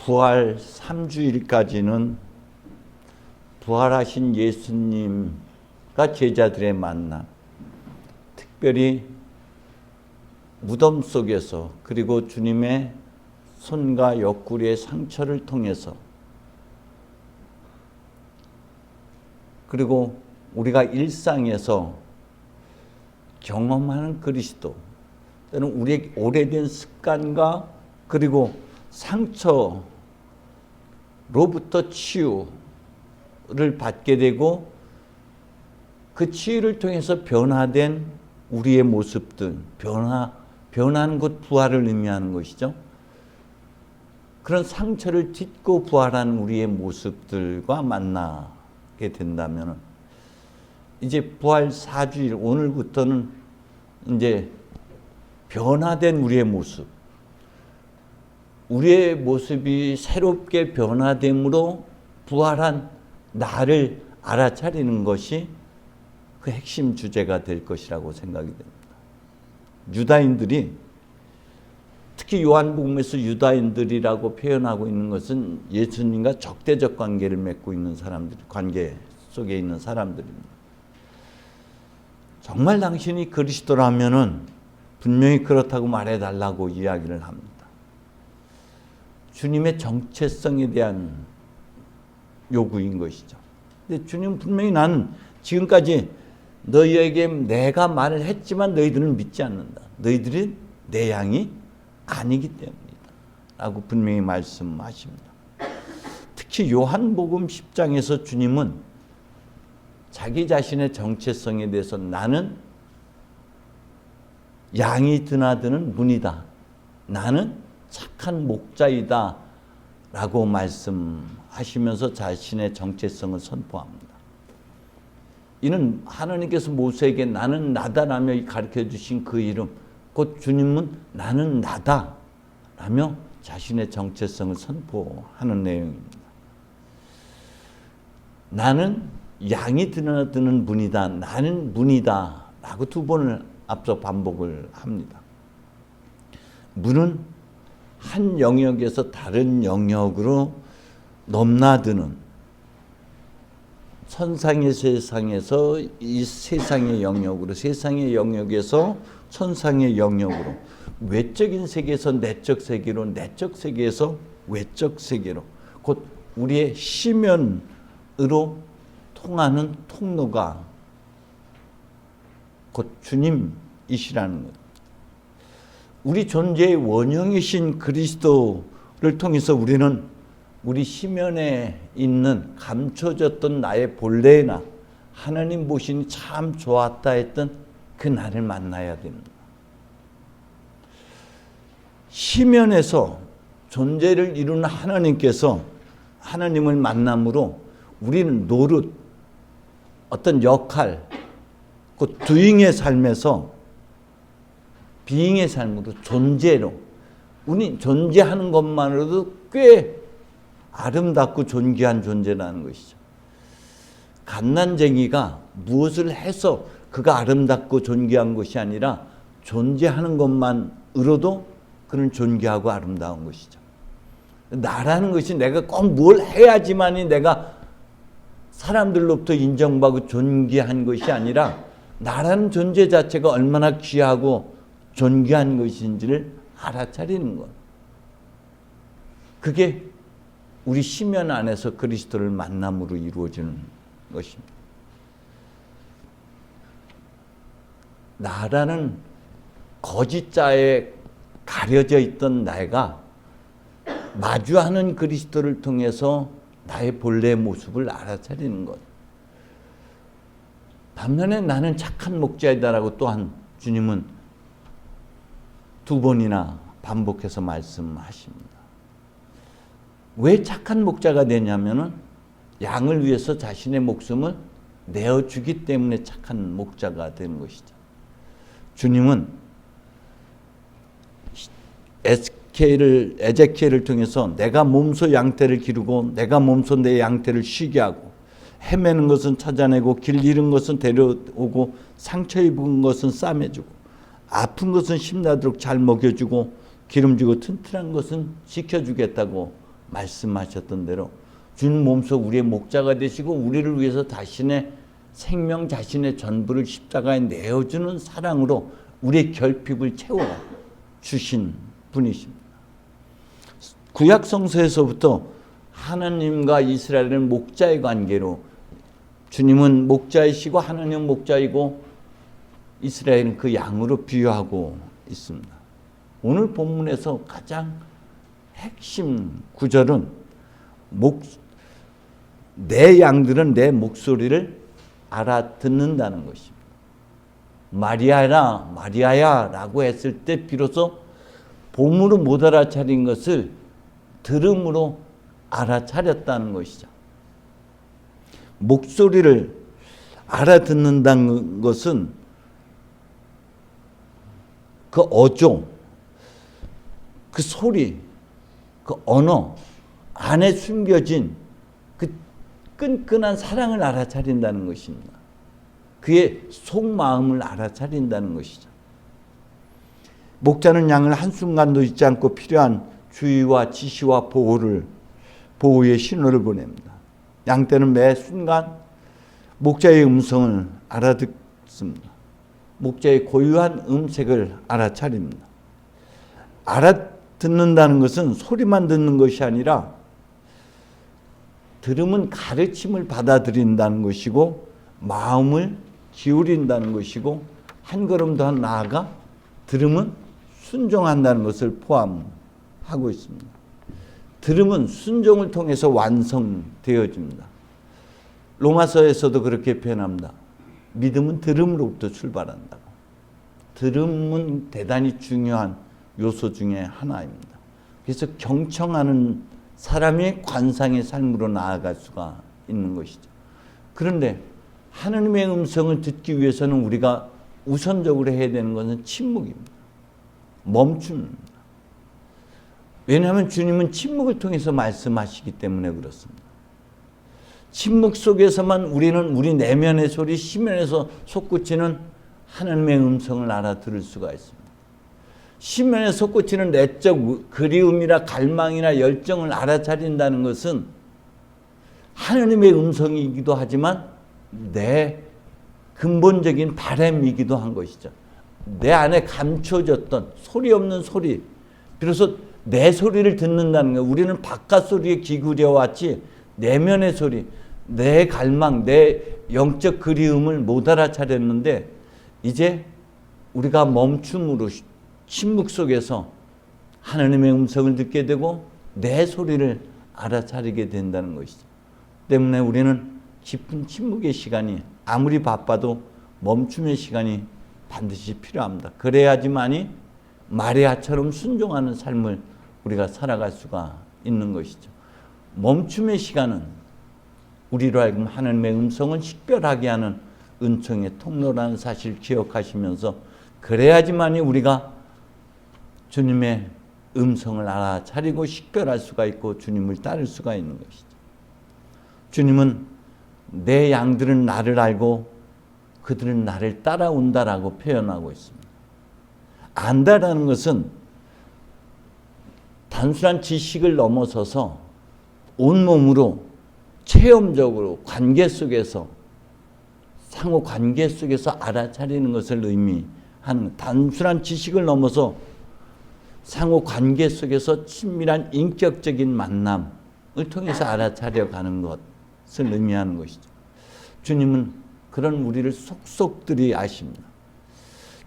부활 3주일까지는 부활하신 예수님과 제자들의 만남, 특별히 무덤 속에서 그리고 주님의 손과 옆구리의 상처를 통해서 그리고 우리가 일상에서 경험하는 그리스도 또는 우리의 오래된 습관과 그리고 상처로부터 치유를 받게 되고 그 치유를 통해서 변화된 우리의 모습들, 변하는 것 부활을 의미하는 것이죠. 그런 상처를 딛고 부활하는 우리의 모습들과 만나게 된다면 이제 부활 4주일 오늘부터는 이제 변화된 우리의 모습, 우리의 모습이 새롭게 변화됨으로 부활한 나를 알아차리는 것이 그 핵심 주제가 될 것이라고 생각이 됩니다. 유다인들이 특히 요한복음에서 유다인들이라고 표현하고 있는 것은 예수님과 적대적 관계를 맺고 있는 사람들, 관계 속에 있는 사람들입니다. 정말 당신이 그리스도라면은 분명히 그렇다고 말해달라고 이야기를 합니다. 주님의 정체성에 대한 요구인 것이죠. 근데 주님은 분명히 나는 지금까지 너희에게 내가 말을 했지만 너희들은 믿지 않는다. 너희들은 내 양이 아니기 때문이다. 라고 분명히 말씀하십니다. 특히 요한복음 10장에서 주님은 자기 자신의 정체성에 대해서 나는 양이 드나드는 문이다. 나는 착한 목자이다. 라고 말씀하시면서 자신의 정체성을 선포합니다. 이는 하나님께서 모세에게 나는 나다라며 가르쳐 주신 그 이름, 곧 주님은 나는 나다 라며 자신의 정체성을 선포하는 내용입니다. 나는 양이 드나드는 문이다. 나는 문이다 라고 두 번을 앞서 반복을 합니다. 문은 한 영역에서 다른 영역으로 넘나드는 천상의 세상에서 이 세상의 영역으로, 세상의 영역에서 천상의 영역으로, 외적인 세계에서 내적 세계로, 내적 세계에서 외적 세계로, 곧 우리의 시면으로 통하는 통로가 곧 주님이시라는 것. 우리 존재의 원형이신 그리스도를 통해서 우리는 우리 시면에 있는 감춰졌던 나의 본래의 나, 하나님 보시니 참 좋았다 했던 그 나를 만나야 됩니다. 시면에서 존재를 이루는 하나님께서 하나님을 만남으로 우리는 노릇, 어떤 역할, 그 doing의 삶에서 being의 삶으로 존재로 우리 존재하는 것만으로도 꽤 아름답고 존귀한 존재라는 것이죠. 갓난쟁이가 무엇을 해서 그가 아름답고 존귀한 것이 아니라 존재하는 것만으로도 그는 존귀하고 아름다운 것이죠. 나라는 것이 내가 꼭 뭘 해야지만이 내가 사람들로부터 인정받고 존귀한 것이 아니라 나라는 존재 자체가 얼마나 귀하고 존귀한 것인지를 알아차리는 것. 그게 우리 시면 안에서 그리스도를 만남으로 이루어지는 것입니다. 나라는 거짓자에 가려져 있던 내가 마주하는 그리스도를 통해서 나의 본래의 모습을 알아차리는 것. 반면에 나는 착한 목자이다라고 또한 주님은 두 번이나 반복해서 말씀하십니다. 왜 착한 목자가 되냐면은 양을 위해서 자신의 목숨을 내어주기 때문에 착한 목자가 되는 것이죠. 주님은 에제키엘을 통해서 내가 몸소 양떼를 기르고 내가 몸소 내 양떼를 쉬게 하고 헤매는 것은 찾아내고 길 잃은 것은 데려오고 상처 입은 것은 싸매주고 아픈 것은 힘나도록 잘 먹여주고 기름지고 튼튼한 것은 지켜주겠다고 말씀하셨던 대로 주님 몸속 우리의 목자가 되시고 우리를 위해서 자신의 생명, 자신의 전부를 십자가에 내어주는 사랑으로 우리의 결핍을 채워 주신 분이십니다. 구약 성서에서부터 하나님과 이스라엘은 목자의 관계로, 주님은 목자이시고 하나님은 목자이고 이스라엘은 그 양으로 비유하고 있습니다. 오늘 본문에서 가장 핵심 구절은 내 양들은 내 목소리를 알아듣는다는 것입니다. 마리아라, 마리아야 라고 했을 때 비로소 봄으로 못 알아차린 것을 들음으로 알아차렸다는 것이죠. 목소리를 알아듣는다는 것은 그 어조, 그 소리, 그 언어 안에 숨겨진 그 끈끈한 사랑을 알아차린다는 것입니다. 그의 속마음을 알아차린다는 것이죠. 목자는 양을 한순간도 잊지 않고 필요한 주의와 지시와 보호의 신호를 보냅니다. 양떼는 매 순간 목자의 음성을 알아듣습니다. 목자의 고유한 음색을 알아차립니다. 알아듣는다는 것은 소리만 듣는 것이 아니라 들음은 가르침을 받아들인다는 것이고 마음을 기울인다는 것이고 한 걸음 더 나아가 들음은 순종한다는 것을 포함하고 있습니다. 들음은 순종을 통해서 완성되어집니다. 로마서에서도 그렇게 표현합니다. 믿음은 들음으로부터 출발한다고. 들음은 대단히 중요한 요소 중에 하나입니다. 그래서 경청하는 사람이 관상의 삶으로 나아갈 수가 있는 것이죠. 그런데 하나님의 음성을 듣기 위해서는 우리가 우선적으로 해야 되는 것은 침묵입니다. 멈춤입니다. 왜냐하면 주님은 침묵을 통해서 말씀하시기 때문에 그렇습니다. 침묵 속에서만 우리는 우리 내면의 소리, 심연에서 솟구치는 하나님의 음성을 알아들을 수가 있습니다. 심연에 솟구치는 내적 그리움이나 갈망이나 열정을 알아차린다는 것은 하나님의 음성이기도 하지만 내 근본적인 바람이기도 한 것이죠. 내 안에 감춰졌던 소리 없는 소리, 비로소 내 소리를 듣는다는 거예요. 우리는 바깥 소리에 기울여 왔지 내면의 소리, 내 갈망, 내 영적 그리움을 못 알아차렸는데 이제 우리가 멈춤으로 침묵 속에서 하나님의 음성을 듣게 되고 내 소리를 알아차리게 된다는 것이죠. 때문에 우리는 깊은 침묵의 시간이 아무리 바빠도 멈춤의 시간이 반드시 필요합니다. 그래야지만이 마리아처럼 순종하는 삶을 우리가 살아갈 수가 있는 것이죠. 멈춤의 시간은 우리로 하여금 하나님의 음성을 식별하게 하는 은총의 통로라는 사실을 기억하시면서 그래야지만이 우리가 주님의 음성을 알아차리고 식별할 수가 있고 주님을 따를 수가 있는 것이죠. 주님은 내 양들은 나를 알고 그들은 나를 따라온다라고 표현하고 있습니다. 안다라는 것은 단순한 지식을 넘어서서 온몸으로 체험적으로 관계 속에서 상호 관계 속에서 알아차리는 것을 의미하는 단순한 지식을 넘어서 상호 관계 속에서 친밀한 인격적인 만남을 통해서 알아차려 가는 것을 의미하는 것이죠. 주님은 그런 우리를 속속들이 아십니다.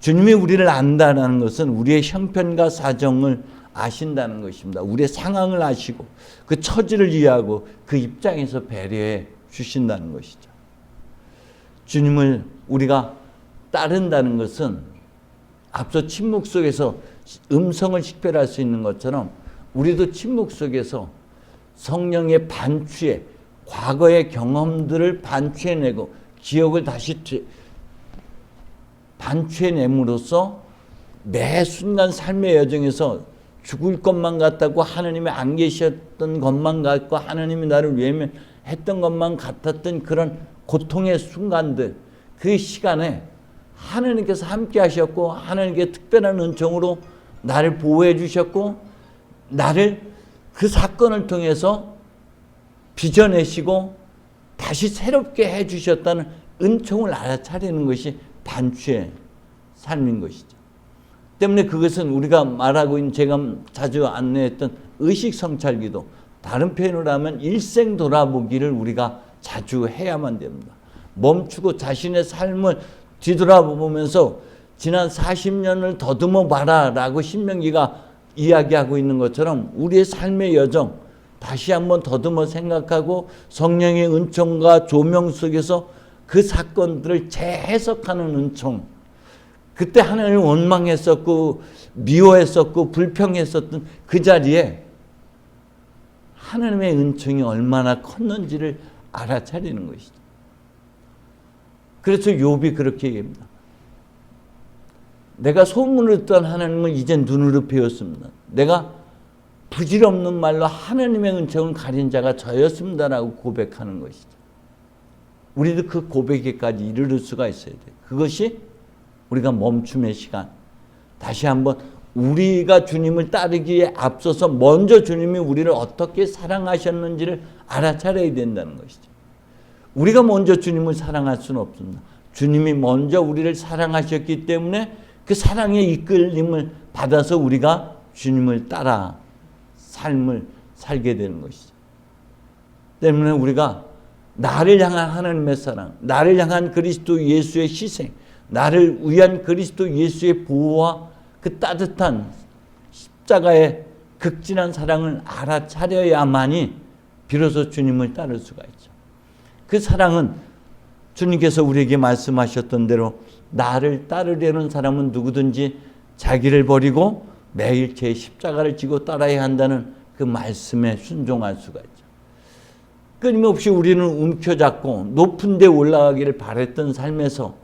주님이 우리를 안다는 것은 우리의 형편과 사정을 아신다는 것입니다. 우리의 상황을 아시고 그 처지를 이해하고 그 입장에서 배려해 주신다는 것이죠. 주님을 우리가 따른다는 것은 앞서 침묵 속에서 음성을 식별할 수 있는 것처럼 우리도 침묵 속에서 성령의 반추에 과거의 경험들을 반추해내고 기억을 다시 반추해냄으로써 매 순간 삶의 여정에서 죽을 것만 같다고 하나님이 안 계셨던 것만 같고 하나님이 나를 외면했던 것만 같았던 그런 고통의 순간들, 그 시간에 하나님께서 함께 하셨고 하나님께 특별한 은총으로 나를 보호해 주셨고 나를 그 사건을 통해서 빚어내시고 다시 새롭게 해주셨다는 은총을 알아차리는 것이 단추의 삶인 것이죠. 때문에 그것은 우리가 말하고 있는, 제가 자주 안내했던 의식성찰기도, 다른 표현으로 하면 일생 돌아보기를 우리가 자주 해야만 됩니다. 멈추고 자신의 삶을 뒤돌아보면서 지난 40년을 더듬어 봐라 라고 신명기가 이야기하고 있는 것처럼 우리의 삶의 여정 다시 한번 더듬어 생각하고 성령의 은총과 조명 속에서 그 사건들을 재해석하는 은총, 그때 하나님을 원망했었고 미워했었고 불평했었던 그 자리에 하나님의 은총이 얼마나 컸는지를 알아차리는 것이죠. 그래서 욥이 그렇게 얘기합니다. 내가 소문을 듣던 하나님을 이제 눈으로 배웠습니다. 내가 부질없는 말로 하나님의 은총을 가린 자가 저였습니다라고 고백하는 것이죠. 우리도 그 고백에까지 이르를 수가 있어야 돼요. 그것이 우리가 멈춤의 시간, 다시 한번 우리가 주님을 따르기에 앞서서 먼저 주님이 우리를 어떻게 사랑하셨는지를 알아차려야 된다는 것이죠. 우리가 먼저 주님을 사랑할 수는 없습니다. 주님이 먼저 우리를 사랑하셨기 때문에 그 사랑의 이끌림을 받아서 우리가 주님을 따라 삶을 살게 되는 것이죠. 때문에 우리가 나를 향한 하나님의 사랑, 나를 향한 그리스도 예수의 희생, 나를 위한 그리스도 예수의 보호와 그 따뜻한 십자가의 극진한 사랑을 알아차려야만이 비로소 주님을 따를 수가 있죠. 그 사랑은 주님께서 우리에게 말씀하셨던 대로 나를 따르려는 사람은 누구든지 자기를 버리고 매일 제 십자가를 지고 따라야 한다는 그 말씀에 순종할 수가 있죠. 끊임없이 우리는 움켜잡고 높은 데 올라가기를 바랬던 삶에서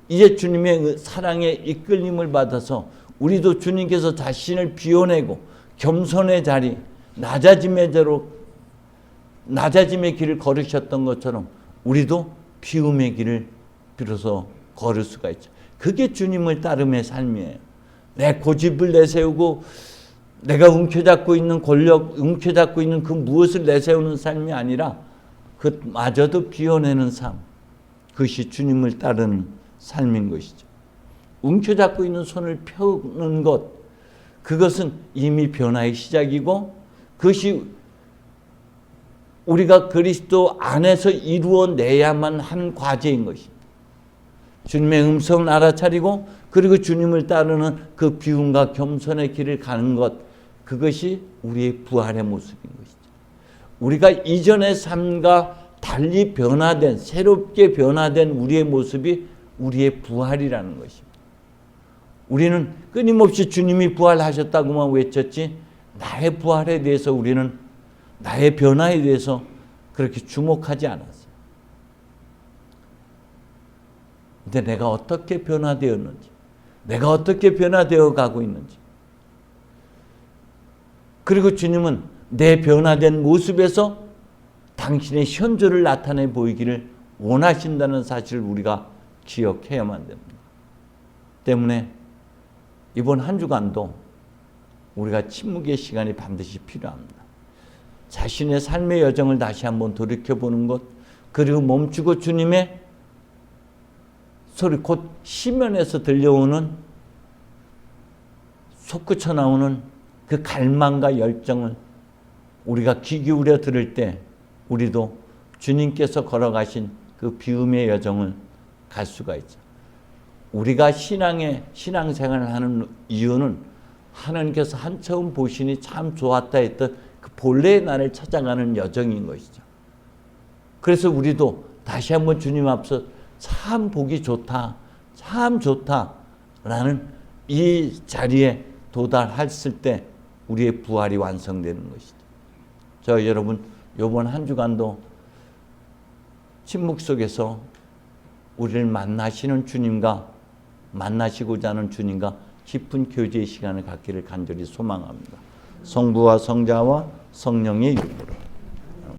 이제 주님의 사랑의 이끌림을 받아서 우리도 주님께서 자신을 비워내고 겸손의 자리, 낮아짐의 길을 걸으셨던 것처럼 우리도 비움의 길을 비로소 걸을 수가 있죠. 그게 주님을 따름의 삶이에요. 내 고집을 내세우고 내가 움켜잡고 있는 권력, 움켜잡고 있는 그 무엇을 내세우는 삶이 아니라 그마저도 비워내는 삶, 그것이 주님을 따르는 삶인 것이죠. 움켜잡고 있는 손을 펴는 것, 그것은 이미 변화의 시작이고 그것이 우리가 그리스도 안에서 이루어내야만 한 과제인 것입니다. 주님의 음성을 알아차리고 그리고 주님을 따르는 그 비움과 겸손의 길을 가는 것, 그것이 우리의 부활의 모습인 것이죠. 우리가 이전의 삶과 달리 변화된, 새롭게 변화된 우리의 모습이 우리의 부활이라는 것입니다. 우리는 끊임없이 주님이 부활하셨다고만 외쳤지 나의 부활에 대해서 우리는 나의 변화에 대해서 그렇게 주목하지 않았어요. 근데 내가 어떻게 변화되었는지, 내가 어떻게 변화되어 가고 있는지, 그리고 주님은 내 변화된 모습에서 당신의 현조를 나타내 보이기를 원하신다는 사실을 우리가 기억해야만 됩니다. 때문에 이번 한 주간도 우리가 침묵의 시간이 반드시 필요합니다. 자신의 삶의 여정을 다시 한번 돌이켜보는 것, 그리고 멈추고 주님의 소리, 곧 시면에서 들려오는 솟구쳐 나오는 그 갈망과 열정을 우리가 귀 기울여 들을 때 우리도 주님께서 걸어가신 그 비움의 여정을 갈 수가 있죠. 우리가 신앙생활을 하는 이유는 하나님께서 한처음 보시니 참 좋았다 했던 그 본래의 나를 찾아가는 여정인 것이죠. 그래서 우리도 다시 한번 주님 앞서 참 보기 좋다, 참 좋다라는 이 자리에 도달했을 때 우리의 부활이 완성되는 것이죠. 저 여러분, 이번 한 주간도 침묵 속에서 우리를 만나시는 주님과 만나시고자 하는 주님과 깊은 교제의 시간을 갖기를 간절히 소망합니다. 성부와 성자와 성령의 이름으로.